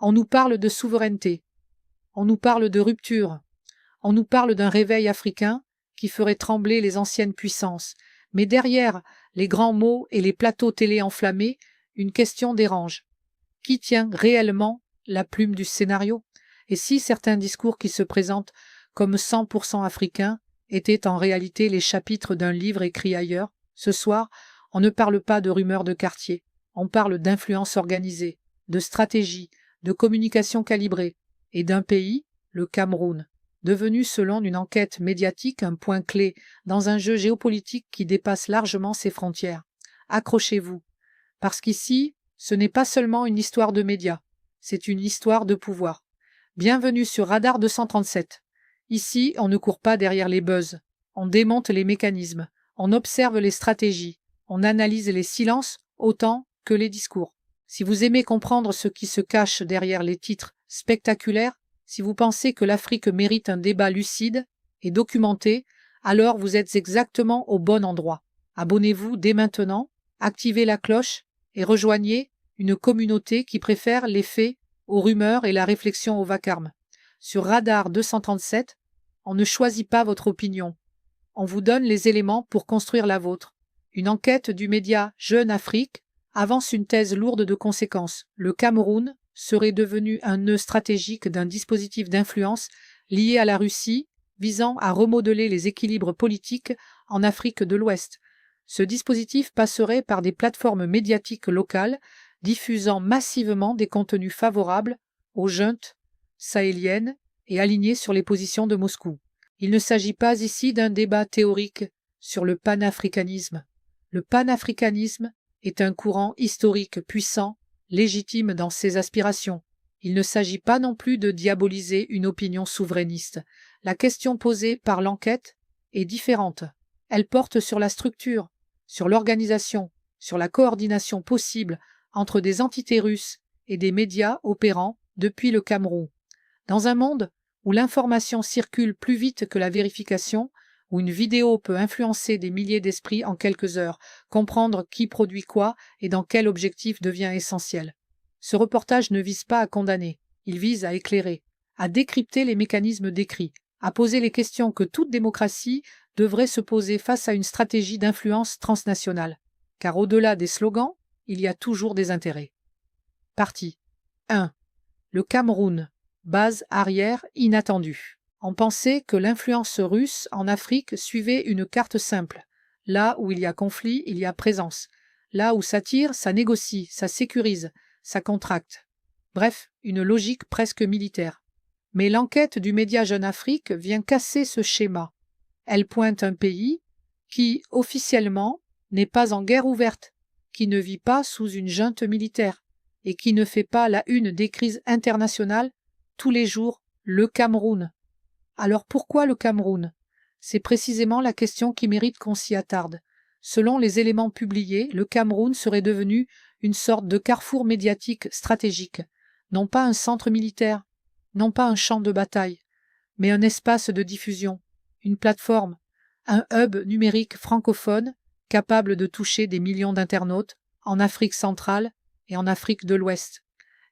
On nous parle de souveraineté, on nous parle de rupture, on nous parle d'un réveil africain qui ferait trembler les anciennes puissances. Mais derrière les grands mots et les plateaux télé enflammés, une question dérange. Qui tient réellement la plume du scénario? Et si certains discours qui se présentent comme 100% africains étaient en réalité les chapitres d'un livre écrit ailleurs? Ce soir, on ne parle pas de rumeurs de quartier, on parle d'influence organisée, de stratégie, de communication calibrée, et d'un pays, le Cameroun, devenu selon une enquête médiatique un point clé dans un jeu géopolitique qui dépasse largement ses frontières. Accrochez-vous, parce qu'ici, ce n'est pas seulement une histoire de médias, c'est une histoire de pouvoir. Bienvenue sur Radar 237. Ici, on ne court pas derrière les buzz, on démonte les mécanismes, on observe les stratégies, on analyse les silences autant que les discours. Si vous aimez comprendre ce qui se cache derrière les titres spectaculaires, si vous pensez que l'Afrique mérite un débat lucide et documenté, alors vous êtes exactement au bon endroit. Abonnez-vous dès maintenant, activez la cloche et rejoignez une communauté qui préfère les faits aux rumeurs et la réflexion au vacarme. Sur Radar 237, on ne choisit pas votre opinion. On vous donne les éléments pour construire la vôtre. Une enquête du média Jeune Afrique avance une thèse lourde de conséquences. Le Cameroun serait devenu un nœud stratégique d'un dispositif d'influence lié à la Russie, visant à remodeler les équilibres politiques en Afrique de l'Ouest. Ce dispositif passerait par des plateformes médiatiques locales, diffusant massivement des contenus favorables aux juntes sahéliennes et alignés sur les positions de Moscou. Il ne s'agit pas ici d'un débat théorique sur le panafricanisme. Le panafricanisme est un courant historique puissant, légitime dans ses aspirations. Il ne s'agit pas non plus de diaboliser une opinion souverainiste. La question posée par l'enquête est différente. Elle porte sur la structure, sur l'organisation, sur la coordination possible entre des entités russes et des médias opérant depuis le Cameroun. Dans un monde où l'information circule plus vite que la vérification, où une vidéo peut influencer des milliers d'esprits en quelques heures, comprendre qui produit quoi et dans quel objectif devient essentiel. Ce reportage ne vise pas à condamner, il vise à éclairer, à décrypter les mécanismes décrits, à poser les questions que toute démocratie devrait se poser face à une stratégie d'influence transnationale. Car au-delà des slogans, il y a toujours des intérêts. Partie 1. Le Cameroun, base arrière inattendue. On pensait que l'influence russe en Afrique suivait une carte simple. Là où il y a conflit, il y a présence. Là où ça tire, ça négocie, ça sécurise, ça contracte. Bref, une logique presque militaire. Mais l'enquête du média Jeune Afrique vient casser ce schéma. Elle pointe un pays qui, officiellement, n'est pas en guerre ouverte, qui ne vit pas sous une junte militaire et qui ne fait pas la une des crises internationales tous les jours, le Cameroun. Alors pourquoi le Cameroun? C'est précisément la question qui mérite qu'on s'y attarde. Selon les éléments publiés, le Cameroun serait devenu une sorte de carrefour médiatique stratégique, non pas un centre militaire, non pas un champ de bataille, mais un espace de diffusion, une plateforme, un hub numérique francophone capable de toucher des millions d'internautes en Afrique centrale et en Afrique de l'Ouest.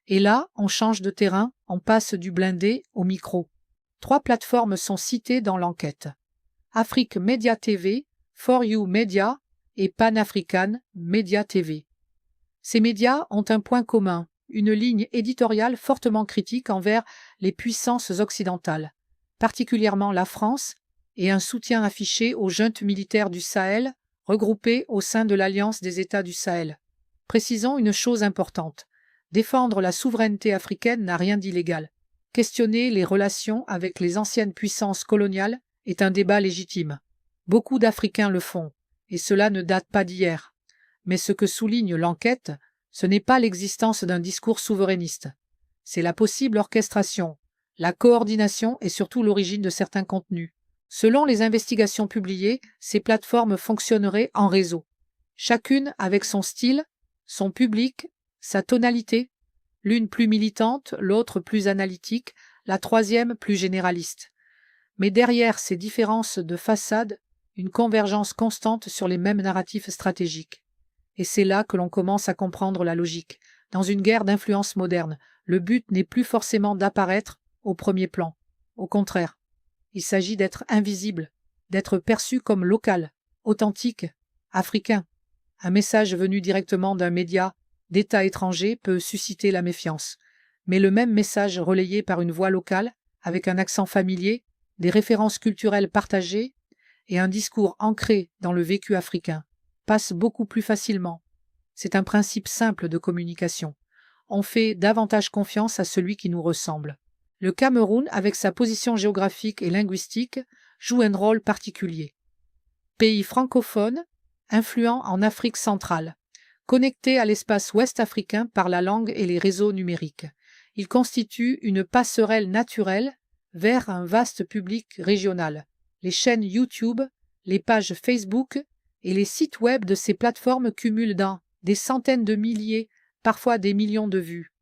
Et là, on change de terrain, on passe du blindé au micro. 3 plateformes sont citées dans l'enquête. Afrique Media TV, For You Media et Pan-African Media TV. Ces médias ont un point commun, une ligne éditoriale fortement critique envers les puissances occidentales, particulièrement la France, et un soutien affiché aux juntes militaires du Sahel, regroupées au sein de l'Alliance des États du Sahel. Précisons une chose importante. Défendre la souveraineté africaine n'a rien d'illégal. Questionner les relations avec les anciennes puissances coloniales est un débat légitime. Beaucoup d'Africains le font, et cela ne date pas d'hier. Mais ce que souligne l'enquête, ce n'est pas l'existence d'un discours souverainiste. C'est la possible orchestration, la coordination et surtout l'origine de certains contenus. Selon les investigations publiées, ces plateformes fonctionneraient en réseau, chacune avec son style, son public, sa tonalité, l'une plus militante, l'autre plus analytique, la troisième plus généraliste. Mais derrière ces différences de façade, une convergence constante sur les mêmes narratifs stratégiques. Et c'est là que l'on commence à comprendre la logique. Dans une guerre d'influence moderne, Le but n'est plus forcément d'apparaître au premier plan. Au contraire, il s'agit d'être invisible, d'être perçu comme local, authentique, africain. Un message venu directement d'un média d'État étranger peut susciter la méfiance. Mais le même message relayé par une voix locale, avec un accent familier, des références culturelles partagées et un discours ancré dans le vécu africain, passe beaucoup plus facilement. C'est un principe simple de communication. On fait davantage confiance à celui qui nous ressemble. Le Cameroun, avec sa position géographique et linguistique, joue un rôle particulier. Pays francophone, influent en Afrique centrale, connecté à l'espace ouest africain par la langue et les réseaux numériques. Il constitue une passerelle naturelle vers un vaste public régional. Les chaînes YouTube, les pages Facebook et les sites web de ces plateformes cumulent des centaines de milliers, parfois des millions de vues.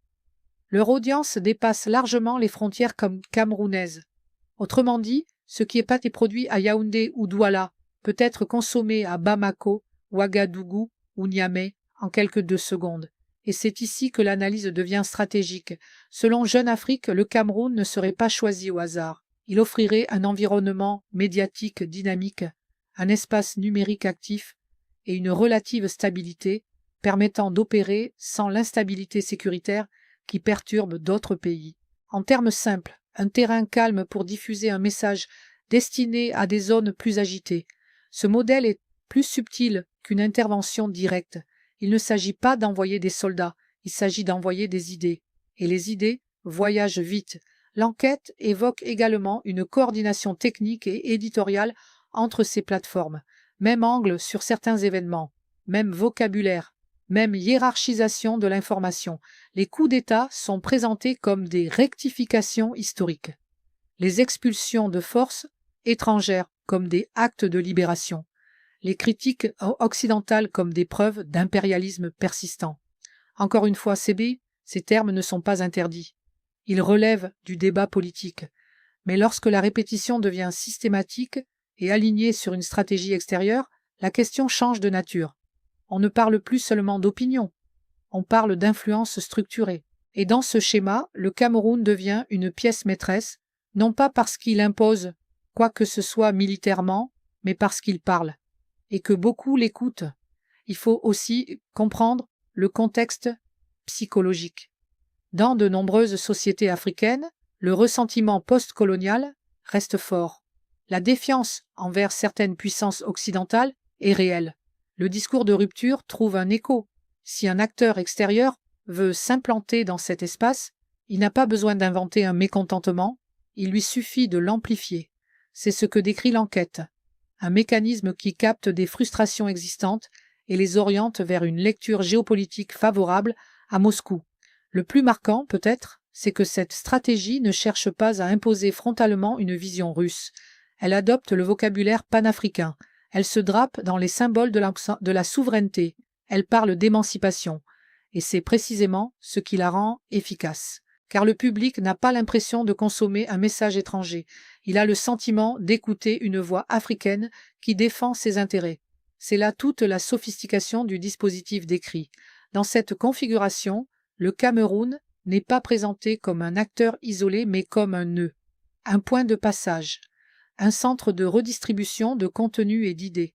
Leur audience dépasse largement les frontières camerounaises. Autrement dit, ce qui est pâté et produit à Yaoundé ou Douala peut être consommé à Bamako, Ouagadougou ou Niamey en quelques 2 secondes. Et c'est ici que l'analyse devient stratégique. Selon Jeune Afrique, le Cameroun ne serait pas choisi au hasard. Il offrirait un environnement médiatique dynamique, un espace numérique actif et une relative stabilité permettant d'opérer sans l'instabilité sécuritaire qui perturbe d'autres pays. En termes simples, un terrain calme pour diffuser un message destiné à des zones plus agitées. Ce modèle est plus subtil qu'une intervention directe. Il ne s'agit pas d'envoyer des soldats, il s'agit d'envoyer des idées. Et les idées voyagent vite. L'enquête évoque également une coordination technique et éditoriale entre ces plateformes. Même angle sur certains événements, même vocabulaire, même hiérarchisation de l'information. Les coups d'État sont présentés comme des rectifications historiques. Les expulsions de forces étrangères comme des actes de libération. Les critiques occidentales comme des preuves d'impérialisme persistant. Encore une fois, ces termes ne sont pas interdits. Ils relèvent du débat politique. Mais lorsque la répétition devient systématique et alignée sur une stratégie extérieure, la question change de nature. On ne parle plus seulement d'opinion, on parle d'influence structurée. Et dans ce schéma, le Cameroun devient une pièce maîtresse, non pas parce qu'il impose quoi que ce soit militairement, mais parce qu'il parle, et que beaucoup l'écoutent. Il faut aussi comprendre le contexte psychologique. Dans de nombreuses sociétés africaines, le ressentiment post-colonial reste fort. La défiance envers certaines puissances occidentales est réelle. Le discours de rupture trouve un écho. Si un acteur extérieur veut s'implanter dans cet espace, il n'a pas besoin d'inventer un mécontentement, il lui suffit de l'amplifier. C'est ce que décrit l'enquête. Un mécanisme qui capte des frustrations existantes et les oriente vers une lecture géopolitique favorable à Moscou. Le plus marquant, peut-être, c'est que cette stratégie ne cherche pas à imposer frontalement une vision russe. Elle adopte le vocabulaire panafricain. Elle se drape dans les symboles de la souveraineté. Elle parle d'émancipation. Et c'est précisément ce qui la rend efficace. Car le public n'a pas l'impression de consommer un message étranger. Il a le sentiment d'écouter une voix africaine qui défend ses intérêts. C'est là toute la sophistication du dispositif décrit. Dans cette configuration, le Cameroun n'est pas présenté comme un acteur isolé, mais comme un nœud, un point de passage, un centre de redistribution de contenu et d'idées.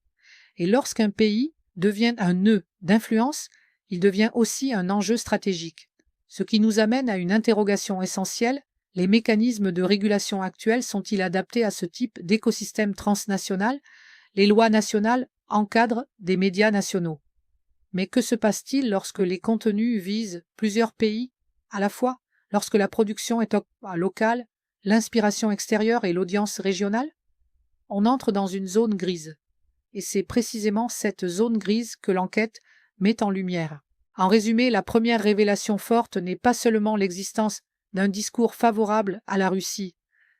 Et lorsqu'un pays devient un nœud d'influence, il devient aussi un enjeu stratégique. Ce qui nous amène à une interrogation essentielle: les mécanismes de régulation actuels sont-ils adaptés à ce type d'écosystème transnational? Les lois nationales encadrent des médias nationaux. Mais que se passe-t-il lorsque les contenus visent plusieurs pays à la fois, lorsque la production est locale, l'inspiration extérieure et l'audience régionale? On entre dans une zone grise. Et c'est précisément cette zone grise que l'enquête met en lumière. En résumé, la première révélation forte n'est pas seulement l'existence d'un discours favorable à la Russie,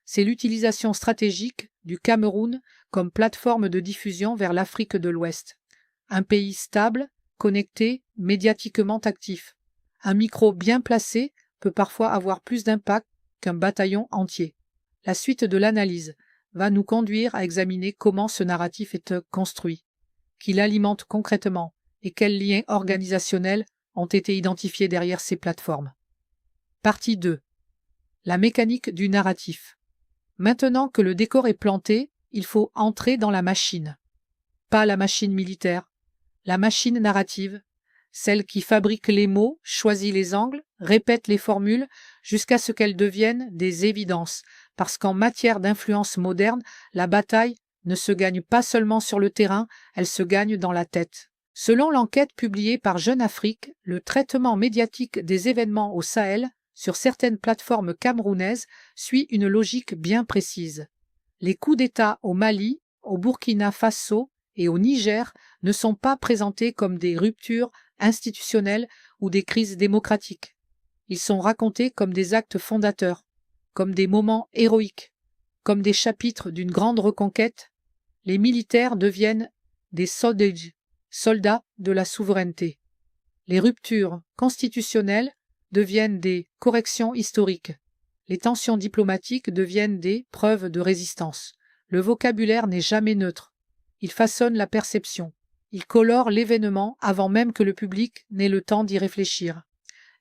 c'est l'utilisation stratégique du Cameroun comme plateforme de diffusion vers l'Afrique de l'Ouest. Un pays stable, connecté, médiatiquement actif. Un micro bien placé peut parfois avoir plus d'impact qu'un bataillon entier. La suite de l'analyse va nous conduire à examiner comment ce narratif est construit, qui l'alimente concrètement et quels liens organisationnels ont été identifiés derrière ces plateformes. Partie 2. La mécanique du narratif. Maintenant que le décor est planté, il faut entrer dans la machine. Pas la machine militaire, la machine narrative, celle qui fabrique les mots, choisit les angles, répète les formules, jusqu'à ce qu'elles deviennent des évidences, parce qu'en matière d'influence moderne, la bataille ne se gagne pas seulement sur le terrain, elle se gagne dans la tête. Selon l'enquête publiée par Jeune Afrique, le traitement médiatique des événements au Sahel sur certaines plateformes camerounaises suit une logique bien précise. Les coups d'État au Mali, au Burkina Faso et au Niger ne sont pas présentés comme des ruptures institutionnelles ou des crises démocratiques. Ils sont racontés comme des actes fondateurs, comme des moments héroïques, comme des chapitres d'une grande reconquête. Les militaires deviennent des soldats de la souveraineté. Les ruptures constitutionnelles deviennent des corrections historiques. Les tensions diplomatiques deviennent des preuves de résistance. Le vocabulaire n'est jamais neutre. Il façonne la perception. Il colore l'événement avant même que le public n'ait le temps d'y réfléchir.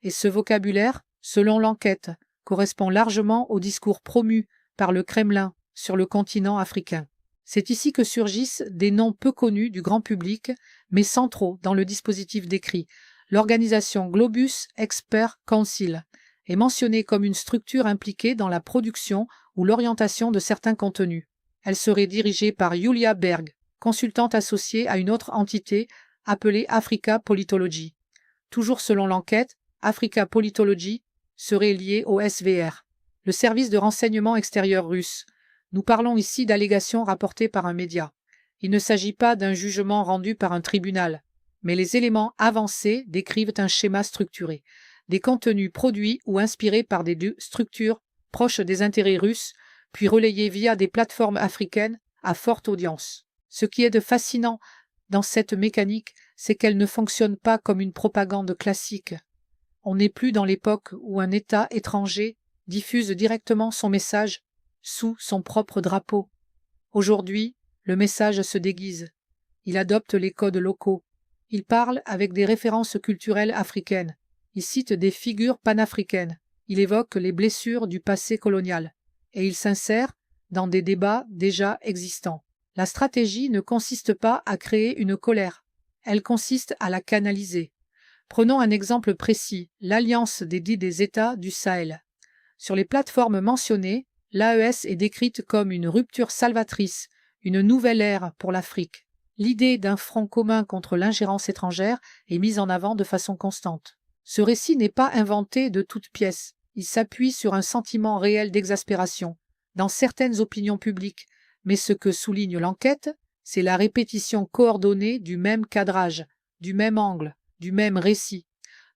Et ce vocabulaire, selon l'enquête, correspond largement au discours promu par le Kremlin sur le continent africain. C'est ici que surgissent des noms peu connus du grand public, mais centraux dans le dispositif décrit. L'organisation Globus Expert Council est mentionnée comme une structure impliquée dans la production ou l'orientation de certains contenus. Elle serait dirigée par Julia Berg, consultante associée à une autre entité appelée Africa Politology. Toujours selon l'enquête, Africa Politology serait liée au SVR, le service de renseignement extérieur russe. Nous parlons ici d'allégations rapportées par un média. Il ne s'agit pas d'un jugement rendu par un tribunal, mais les éléments avancés décrivent un schéma structuré, des contenus produits ou inspirés par des structures proches des intérêts russes, puis relayés via des plateformes africaines à forte audience. Ce qui est de fascinant dans cette mécanique, c'est qu'elle ne fonctionne pas comme une propagande classique. On n'est plus dans l'époque où un État étranger diffuse directement son message sous son propre drapeau. Aujourd'hui, le message se déguise. Il adopte les codes locaux. Il parle avec des références culturelles africaines. Il cite des figures panafricaines. Il évoque les blessures du passé colonial. Et il s'insère dans des débats déjà existants. La stratégie ne consiste pas à créer une colère. Elle consiste à la canaliser. Prenons un exemple précis, l'Alliance des États du Sahel. Sur les plateformes mentionnées, l'AES est décrite comme une rupture salvatrice, une nouvelle ère pour l'Afrique. L'idée d'un front commun contre l'ingérence étrangère est mise en avant de façon constante. Ce récit n'est pas inventé de toutes pièces. Il s'appuie sur un sentiment réel d'exaspération dans certaines opinions publiques, mais ce que souligne l'enquête, c'est la répétition coordonnée du même cadrage, du même angle, du même récit.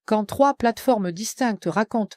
Quand 3 plateformes distinctes racontent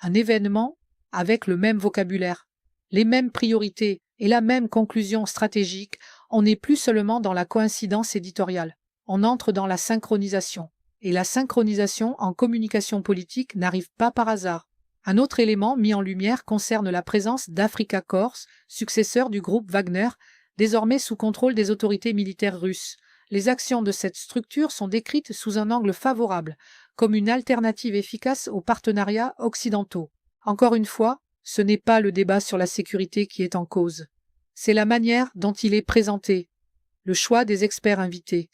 un événement avec le même vocabulaire, les mêmes priorités et la même conclusion stratégique, on n'est plus seulement dans la coïncidence éditoriale, on entre dans la synchronisation. Et la synchronisation en communication politique n'arrive pas par hasard. Un autre élément mis en lumière concerne la présence d'Africa Corps, successeur du groupe Wagner, désormais sous contrôle des autorités militaires russes. Les actions de cette structure sont décrites sous un angle favorable, comme une alternative efficace aux partenariats occidentaux. Encore une fois, ce n'est pas le débat sur la sécurité qui est en cause. C'est la manière dont il est présenté, le choix des experts invités,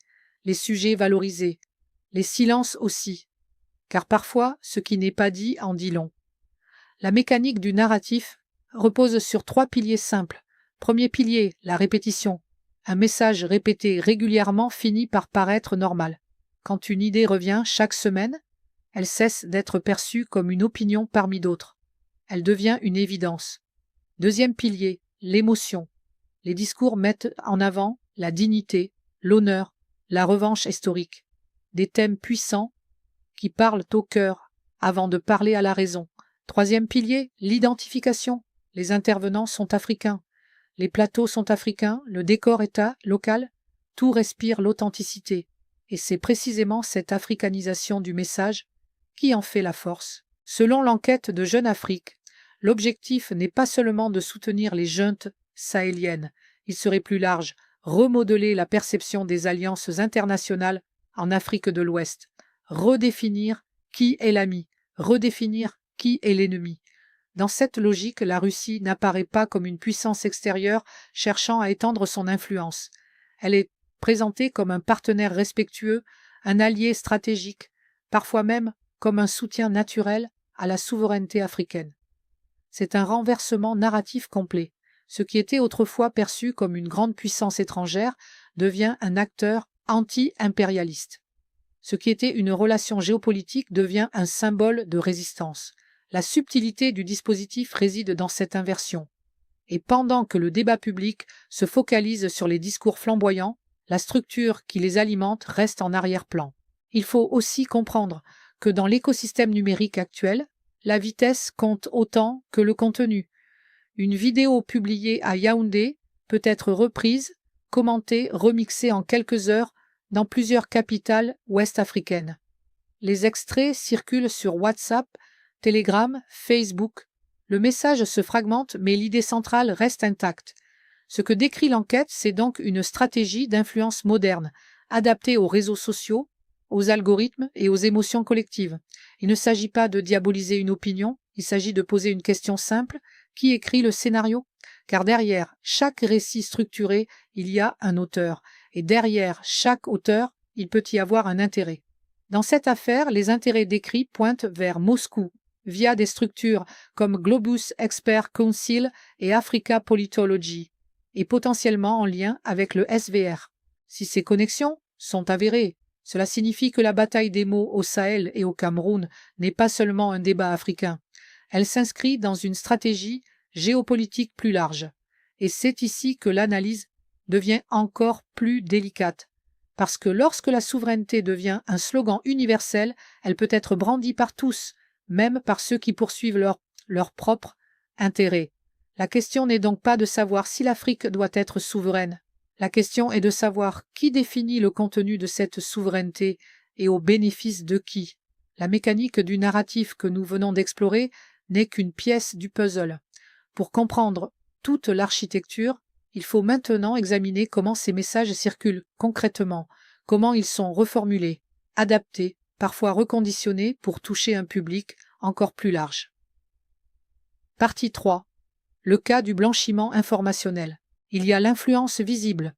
les sujets valorisés, les silences aussi, car parfois ce qui n'est pas dit en dit long. La mécanique du narratif repose sur 3 piliers simples. Premier pilier, la répétition. Un message répété régulièrement finit par paraître normal. Quand une idée revient chaque semaine, elle cesse d'être perçue comme une opinion parmi d'autres. Elle devient une évidence. Deuxième pilier, l'émotion. Les discours mettent en avant la dignité, l'honneur, la revanche historique. Des thèmes puissants qui parlent au cœur avant de parler à la raison. Troisième pilier, l'identification. Les intervenants sont africains. Les plateaux sont africains, le décor est local. Tout respire l'authenticité. Et c'est précisément cette africanisation du message qui en fait la force. Selon l'enquête de Jeune Afrique, l'objectif n'est pas seulement de soutenir les juntes sahéliennes. Il serait plus large, remodeler la perception des alliances internationales en Afrique de l'Ouest. Redéfinir qui est l'ami, redéfinir qui est l'ennemi. Dans cette logique, la Russie n'apparaît pas comme une puissance extérieure cherchant à étendre son influence. Elle est présentée comme un partenaire respectueux, un allié stratégique, parfois même comme un soutien naturel à la souveraineté africaine. C'est un renversement narratif complet. Ce qui était autrefois perçu comme une grande puissance étrangère devient un acteur anti-impérialiste. Ce qui était une relation géopolitique devient un symbole de résistance. La subtilité du dispositif réside dans cette inversion. Et pendant que le débat public se focalise sur les discours flamboyants, la structure qui les alimente reste en arrière-plan. Il faut aussi comprendre que dans l'écosystème numérique actuel, la vitesse compte autant que le contenu. Une vidéo publiée à Yaoundé peut être reprise, commentée, remixée en quelques heures dans plusieurs capitales ouest-africaines. Les extraits circulent sur WhatsApp, Telegram, Facebook. Le message se fragmente, mais l'idée centrale reste intacte. Ce que décrit l'enquête, c'est donc une stratégie d'influence moderne, adaptée aux réseaux sociaux, aux algorithmes et aux émotions collectives. Il ne s'agit pas de diaboliser une opinion, il s'agit de poser une question simple: qui écrit le scénario? Car derrière chaque récit structuré, il y a un auteur, et derrière chaque auteur, il peut y avoir un intérêt. Dans cette affaire, les intérêts décrits pointent vers Moscou, via des structures comme Globus Expert Council et Africa Politology, et potentiellement en lien avec le SVR. Si ces connexions sont avérées, cela signifie que la bataille des mots au Sahel et au Cameroun n'est pas seulement un débat africain. Elle s'inscrit dans une stratégie géopolitique plus large. Et c'est ici que l'analyse devient encore plus délicate. Parce que lorsque la souveraineté devient un slogan universel, elle peut être brandie par tous, même par ceux qui poursuivent leur propre intérêt. La question n'est donc pas de savoir si l'Afrique doit être souveraine. La question est de savoir qui définit le contenu de cette souveraineté et au bénéfice de qui. La mécanique du narratif que nous venons d'explorer n'est qu'une pièce du puzzle. Pour comprendre toute l'architecture, il faut maintenant examiner comment ces messages circulent concrètement, comment ils sont reformulés, adaptés, parfois reconditionnés pour toucher un public encore plus large. Partie 3. Le cas du blanchiment informationnel. Il y a l'influence visible.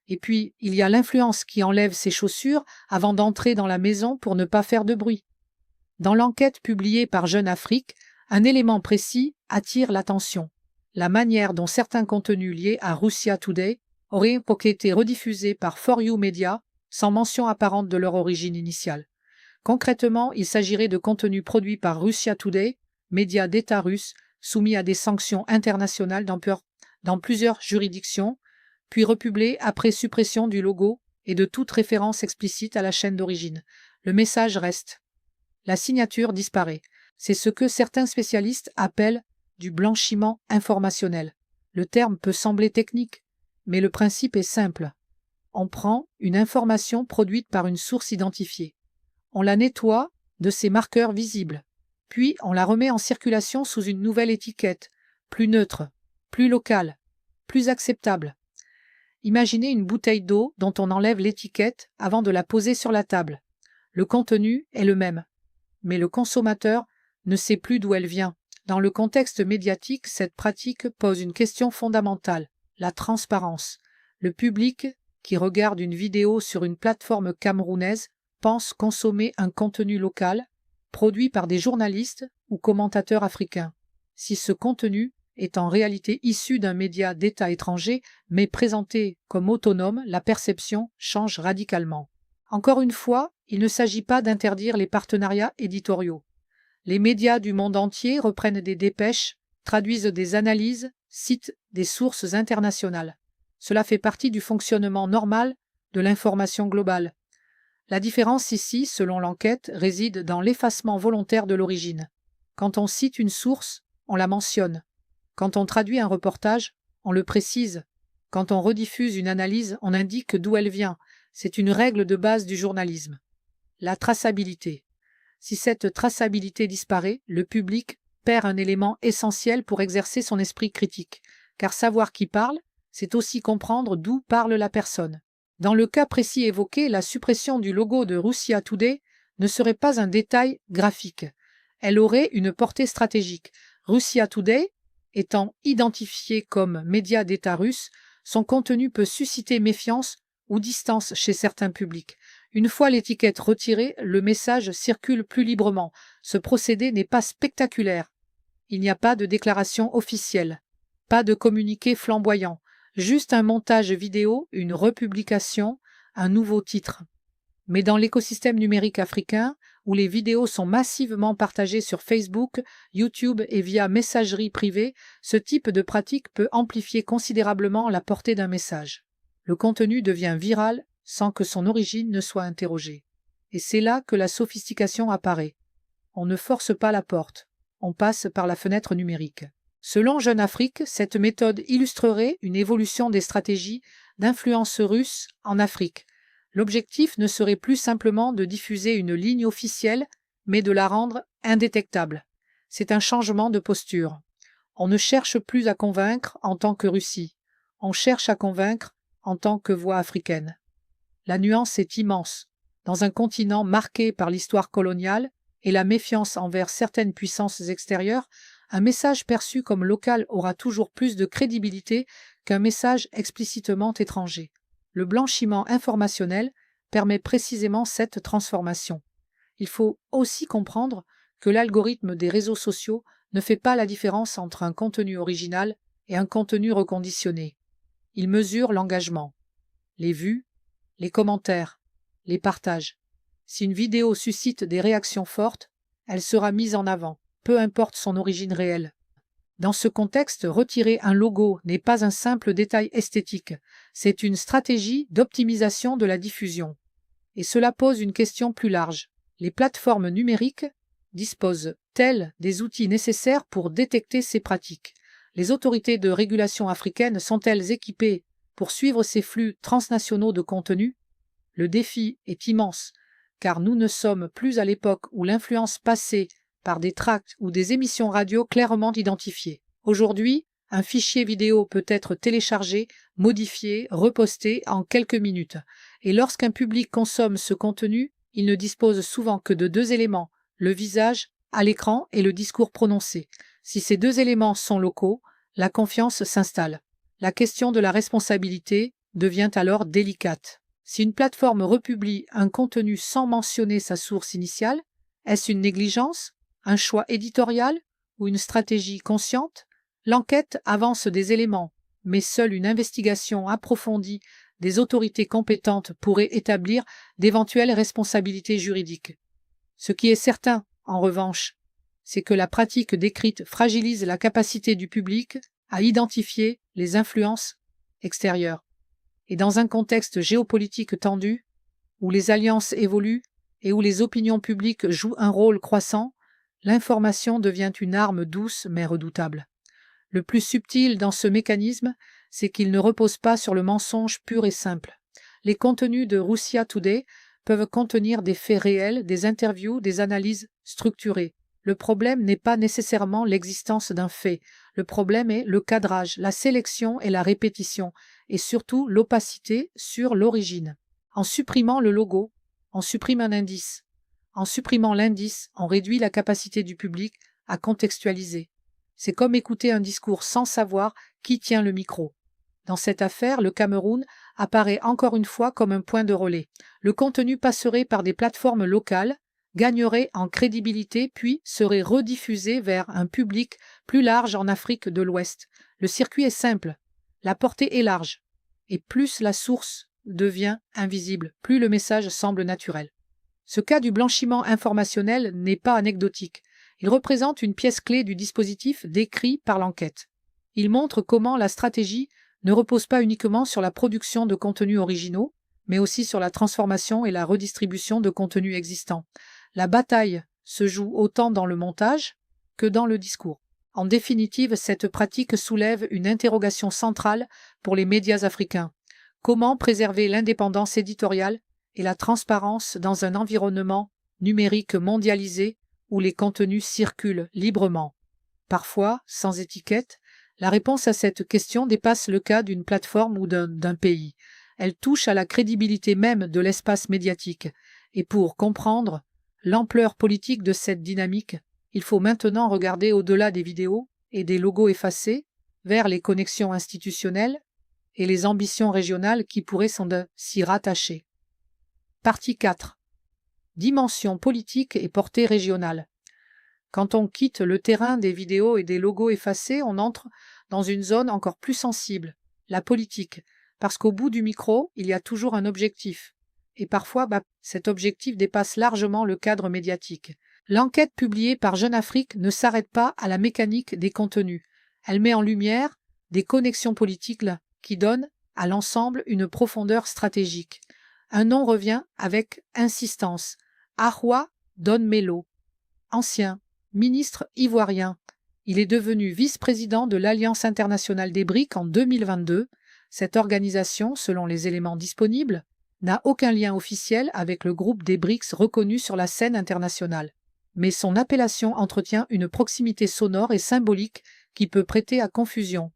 Et puis, il y a l'influence qui enlève ses chaussures avant d'entrer dans la maison pour ne pas faire de bruit. Dans l'enquête publiée par Jeune Afrique, un élément précis attire l'attention. La manière dont certains contenus liés à Russia Today auraient été rediffusés par For You Media sans mention apparente de leur origine initiale. Concrètement, il s'agirait de contenus produits par Russia Today, média d'État russe, soumis à des sanctions internationales dans plusieurs juridictions, puis republiés après suppression du logo et de toute référence explicite à la chaîne d'origine. Le message reste. La signature disparaît. C'est ce que certains spécialistes appellent du blanchiment informationnel. Le terme peut sembler technique, mais le principe est simple. On prend une information produite par une source identifiée. On la nettoie de ses marqueurs visibles, puis on la remet en circulation sous une nouvelle étiquette, plus neutre, plus locale, plus acceptable. Imaginez une bouteille d'eau dont on enlève l'étiquette avant de la poser sur la table. Le contenu est le même, mais le consommateur ne sait plus d'où elle vient. Dans le contexte médiatique, cette pratique pose une question fondamentale, la transparence. Le public qui regarde une vidéo sur une plateforme camerounaise pense consommer un contenu local, produit par des journalistes ou commentateurs africains. Si ce contenu est en réalité issu d'un média d'État étranger, mais présenté comme autonome, la perception change radicalement. Encore une fois, il ne s'agit pas d'interdire les partenariats éditoriaux. Les médias du monde entier reprennent des dépêches, traduisent des analyses, citent des sources internationales. Cela fait partie du fonctionnement normal de l'information globale. La différence ici, selon l'enquête, réside dans l'effacement volontaire de l'origine. Quand on cite une source, on la mentionne. Quand on traduit un reportage, on le précise. Quand on rediffuse une analyse, on indique d'où elle vient. C'est une règle de base du journalisme. La traçabilité. Si cette traçabilité disparaît, le public perd un élément essentiel pour exercer son esprit critique. Car savoir qui parle, c'est aussi comprendre d'où parle la personne. Dans le cas précis évoqué, la suppression du logo de Russia Today ne serait pas un détail graphique. Elle aurait une portée stratégique. Russia Today étant identifié comme média d'État russe, son contenu peut susciter méfiance ou distance chez certains publics. Une fois l'étiquette retirée, le message circule plus librement. Ce procédé n'est pas spectaculaire. Il n'y a pas de déclaration officielle, pas de communiqué flamboyant, juste un montage vidéo, une republication, un nouveau titre. Mais dans l'écosystème numérique africain, où les vidéos sont massivement partagées sur Facebook, YouTube et via messagerie privée, ce type de pratique peut amplifier considérablement la portée d'un message. Le contenu devient viral sans que son origine ne soit interrogée. Et c'est là que la sophistication apparaît. On ne force pas la porte, on passe par la fenêtre numérique. Selon Jeune Afrique, cette méthode illustrerait une évolution des stratégies d'influence russe en Afrique. L'objectif ne serait plus simplement de diffuser une ligne officielle, mais de la rendre indétectable. C'est un changement de posture. On ne cherche plus à convaincre en tant que Russie, on cherche à convaincre en tant que voix africaine. La nuance est immense. Dans un continent marqué par l'histoire coloniale et la méfiance envers certaines puissances extérieures, un message perçu comme local aura toujours plus de crédibilité qu'un message explicitement étranger. Le blanchiment informationnel permet précisément cette transformation. Il faut aussi comprendre que l'algorithme des réseaux sociaux ne fait pas la différence entre un contenu original et un contenu reconditionné. Il mesure l'engagement, les vues, les commentaires, les partages. Si une vidéo suscite des réactions fortes, elle sera mise en avant, peu importe son origine réelle. Dans ce contexte, retirer un logo n'est pas un simple détail esthétique, c'est une stratégie d'optimisation de la diffusion. Et cela pose une question plus large. Les plateformes numériques disposent-elles des outils nécessaires pour détecter ces pratiques? Les autorités de régulation africaines sont-elles équipées pour suivre ces flux transnationaux de contenu? Le défi est immense, car nous ne sommes plus à l'époque où l'influence passait par des tracts ou des émissions radio clairement identifiées. Aujourd'hui, un fichier vidéo peut être téléchargé, modifié, reposté en quelques minutes. Et lorsqu'un public consomme ce contenu, il ne dispose souvent que de 2 éléments, le visage à l'écran et le discours prononcé. Si ces 2 éléments sont locaux, la confiance s'installe. La question de la responsabilité devient alors délicate. Si une plateforme republie un contenu sans mentionner sa source initiale, est-ce une négligence, un choix éditorial ou une stratégie consciente? L'enquête avance des éléments, mais seule une investigation approfondie des autorités compétentes pourrait établir d'éventuelles responsabilités juridiques. Ce qui est certain, en revanche, c'est que la pratique décrite fragilise la capacité du public à identifier les influences extérieures. Et dans un contexte géopolitique tendu, où les alliances évoluent et où les opinions publiques jouent un rôle croissant, l'information devient une arme douce mais redoutable. Le plus subtil dans ce mécanisme, c'est qu'il ne repose pas sur le mensonge pur et simple. Les contenus de Russia Today peuvent contenir des faits réels, des interviews, des analyses structurées. Le problème n'est pas nécessairement l'existence d'un fait. Le problème est le cadrage, la sélection et la répétition, et surtout l'opacité sur l'origine. En supprimant le logo, on supprime un indice. En supprimant l'indice, on réduit la capacité du public à contextualiser. C'est comme écouter un discours sans savoir qui tient le micro. Dans cette affaire, le Cameroun apparaît encore une fois comme un point de relais. Le contenu passerait par des plateformes locales, gagnerait en crédibilité puis serait rediffusé vers un public plus large en Afrique de l'Ouest. Le circuit est simple, la portée est large, et plus la source devient invisible, plus le message semble naturel. Ce cas du blanchiment informationnel n'est pas anecdotique. Il représente une pièce clé du dispositif décrit par l'enquête. Il montre comment la stratégie ne repose pas uniquement sur la production de contenus originaux, mais aussi sur la transformation et la redistribution de contenus existants. La bataille se joue autant dans le montage que dans le discours. En définitive, cette pratique soulève une interrogation centrale pour les médias africains. Comment préserver l'indépendance éditoriale et la transparence dans un environnement numérique mondialisé où les contenus circulent librement? Parfois, sans étiquette, la réponse à cette question dépasse le cas d'une plateforme ou d'un pays. Elle touche à la crédibilité même de l'espace médiatique. Et pour comprendre l'ampleur politique de cette dynamique, Il faut maintenant regarder au-delà des vidéos et des logos effacés, vers les connexions institutionnelles et les ambitions régionales qui pourraient s'y rattacher. Partie 4. Dimension politique et portée régionale. Quand on quitte le terrain des vidéos et des logos effacés, on entre dans une zone encore plus sensible, la politique, parce qu'au bout du micro, il y a toujours un objectif. Et parfois, cet objectif dépasse largement le cadre médiatique. L'enquête publiée par Jeune Afrique ne s'arrête pas à la mécanique des contenus. Elle met en lumière des connexions politiques qui donnent à l'ensemble une profondeur stratégique. Un nom revient avec insistance. Ahua Don Melo, ancien ministre ivoirien. Il est devenu vice-président de l'Alliance internationale des BRICS en 2022. Cette organisation, selon les éléments disponibles, n'a aucun lien officiel avec le groupe des BRICS reconnu sur la scène internationale. Mais son appellation entretient une proximité sonore et symbolique qui peut prêter à confusion.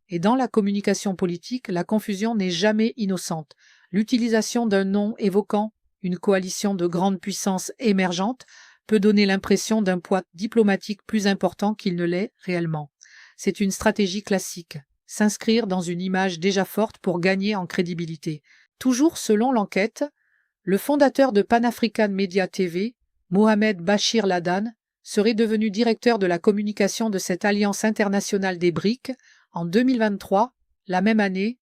Et dans la communication politique, la confusion n'est jamais innocente. L'utilisation d'un nom évoquant une coalition de grandes puissances émergentes peut donner l'impression d'un poids diplomatique plus important qu'il ne l'est réellement. C'est une stratégie classique, s'inscrire dans une image déjà forte pour gagner en crédibilité. Toujours selon l'enquête, le fondateur de Pan-African Media TV, Mohamed Bachir Ladan, serait devenu directeur de la communication de cette alliance internationale des BRICS en 2023, la même année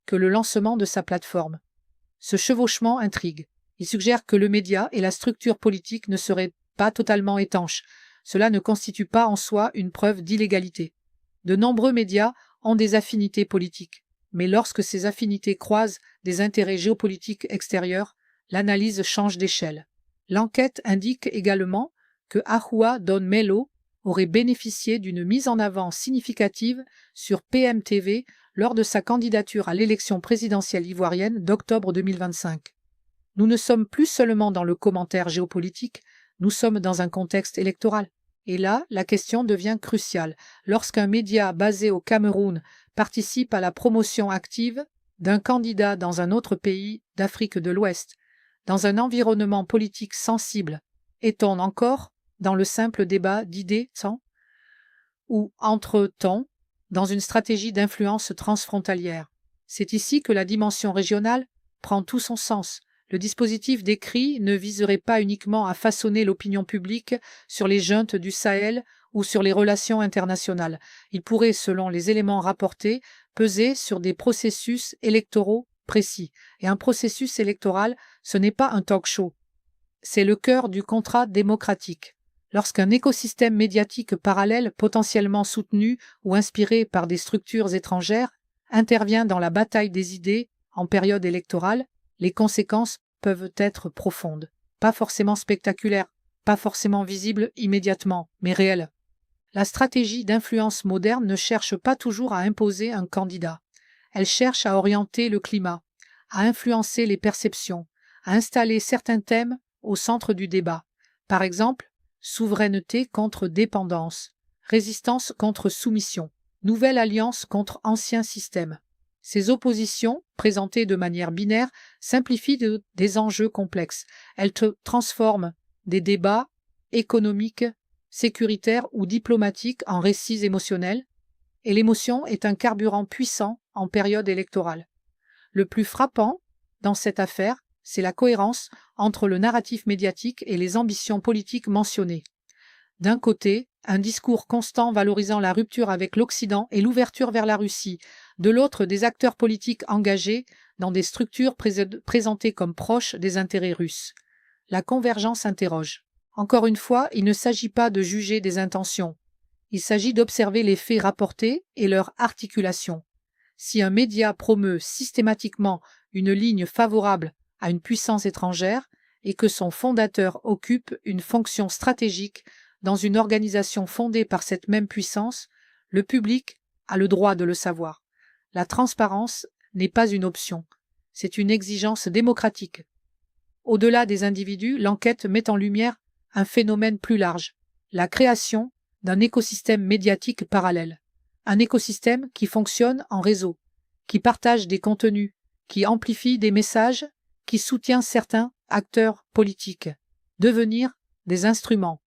que le lancement de sa plateforme. Ce chevauchement intrigue. Il suggère que le média et la structure politique ne seraient pas totalement étanches. Cela ne constitue pas en soi une preuve d'illégalité. De nombreux médias ont des affinités politiques, mais lorsque ces affinités croisent des intérêts géopolitiques extérieurs, l'analyse change d'échelle. L'enquête indique également que Ahua Don Melo aurait bénéficié d'une mise en avant significative sur PMTV lors de sa candidature à l'élection présidentielle ivoirienne d'octobre 2025. Nous ne sommes plus seulement dans le commentaire géopolitique, nous sommes dans un contexte électoral. Et là, la question devient cruciale. Lorsqu'un média basé au Cameroun participe à la promotion active d'un candidat dans un autre pays d'Afrique de l'Ouest, dans un environnement politique sensible, est-on encore dans le simple débat d'idées ou entre-t-on dans une stratégie d'influence transfrontalière? C'est ici que la dimension régionale prend tout son sens. Le dispositif décrit ne viserait pas uniquement à façonner l'opinion publique sur les juntes du Sahel ou sur les relations internationales. Il pourrait, selon les éléments rapportés, peser sur des processus électoraux précis. Et un processus électoral, ce n'est pas un talk-show. C'est le cœur du contrat démocratique. Lorsqu'un écosystème médiatique parallèle potentiellement soutenu ou inspiré par des structures étrangères intervient dans la bataille des idées en période électorale, les conséquences peuvent être profondes, pas forcément spectaculaires, pas forcément visibles immédiatement, mais réelles. La stratégie d'influence moderne ne cherche pas toujours à imposer un candidat. Elle cherche à orienter le climat, à influencer les perceptions, à installer certains thèmes au centre du débat. Par exemple, souveraineté contre dépendance, résistance contre soumission, nouvelle alliance contre ancien système. Ces oppositions, présentées de manière binaire, simplifient des enjeux complexes. Elles transforment des débats économiques, sécuritaires ou diplomatiques en récits émotionnels, et l'émotion est un carburant puissant en période électorale. Le plus frappant dans cette affaire, c'est la cohérence entre le narratif médiatique et les ambitions politiques mentionnées. D'un côté, un discours constant valorisant la rupture avec l'Occident et l'ouverture vers la Russie. De l'autre, des acteurs politiques engagés dans des structures présentées comme proches des intérêts russes. La convergence interroge. Encore une fois, il ne s'agit pas de juger des intentions. Il s'agit d'observer les faits rapportés et leur articulation. Si un média promeut systématiquement une ligne favorable à une puissance étrangère et que son fondateur occupe une fonction stratégique dans une organisation fondée par cette même puissance, le public a le droit de le savoir. La transparence n'est pas une option, c'est une exigence démocratique. Au-delà des individus, l'enquête met en lumière un phénomène plus large, la création d'un écosystème médiatique parallèle. Un écosystème qui fonctionne en réseau, qui partage des contenus, qui amplifie des messages, qui soutient certains acteurs politiques. Devenir des instruments.